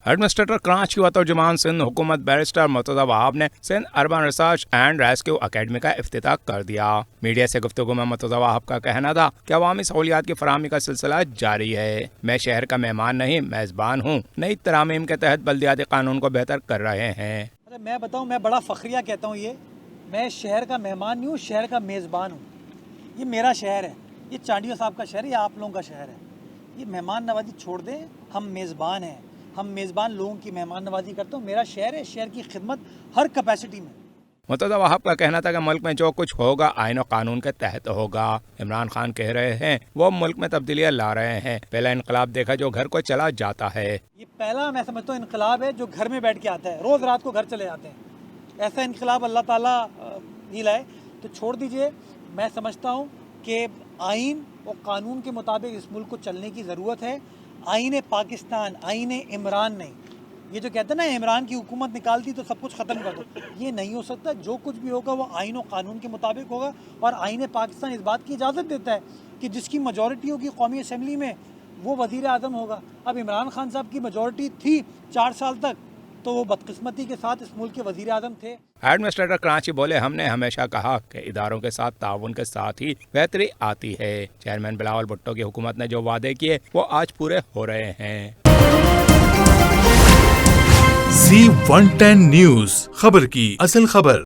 Administrator Karachi و ترجمان سندھ حکومت بیرسٹر مرتضی وہاب نے Sindh urban research and rescue academy کا افتتاح کر دیا۔ میڈیا سے گفتگو میں مرتضی وہاب کا کہنا تھا کہ عوامی سہولیات کی فراہمی کا سلسلہ جاری ہے۔ میں شہر کا مہمان نہیں میزبان ہوں۔ نئی ترامیم کے تحت بلدیاتی قانون کو بہتر کر رہے ہیں۔ میں بتاؤں، میں بڑا فخریہ کہتا ہوں میں شہر کا مہمان نہیں ہوں، شہر کا میزبان ہوں۔ یہ میرا شہر ہے، یہ چانڈیو صاحب کا شہر ہے، یہ آپ لوگوں کا شہر ہے۔ یہ مہمان نوازی چھوڑ دیں، ہم میزبان ہیں، ہم میزبان لوگوں کی مہمان نوازی کرتے ہیں۔ میرا شہر ہے، شہر کی خدمت ہر کیپیسٹی میں۔ مرتضی وہاب کا کہنا تھا کہ ملک میں جو کچھ ہوگا آئین و قانون کے تحت ہوگا۔ عمران خان کہہ رہے ہیں وہ ملک میں تبدیلیاں لا رہے ہیں۔ پہلا انقلاب دیکھا جو گھر کو چلا جاتا ہے۔ یہ پہلا میں سمجھتا ہوں انقلاب ہے جو گھر میں بیٹھ کے آتا ہے، روز رات کو گھر چلے جاتے ہیں۔ ایسا انقلاب اللہ تعالیٰ ہی لائے تو چھوڑ دیجئے۔ میں سمجھتا ہوں کہ آئین اور قانون کے مطابق اس ملک کو چلنے کی ضرورت ہے۔ آئین پاکستان، آئین عمران نہیں۔ یہ جو کہتے ہیں نا عمران کی حکومت نکالتی تو سب کچھ ختم کر دو، یہ نہیں ہو سکتا۔ جو کچھ بھی ہوگا وہ آئین و قانون کے مطابق ہوگا، اور آئین پاکستان اس بات کی اجازت دیتا ہے کہ جس کی میجورٹی ہوگی قومی اسمبلی میں وہ وزیر اعظم ہوگا۔ اب عمران خان صاحب کی میجورٹی تھی 4 سال تک، تو وہ بدقسمتی کے ساتھ اس ملک کے وزیر اعظم تھے۔ ایڈمنسٹریٹر کراچی بولے ہم نے ہمیشہ کہا کہ اداروں کے ساتھ تعاون کے ساتھ ہی بہتری آتی ہے۔ چیئرمین بلاول بھٹو کی حکومت نے جو وعدے کیے وہ آج پورے ہو رہے ہیں۔ Z110 نیوز، خبر کی اصل خبر۔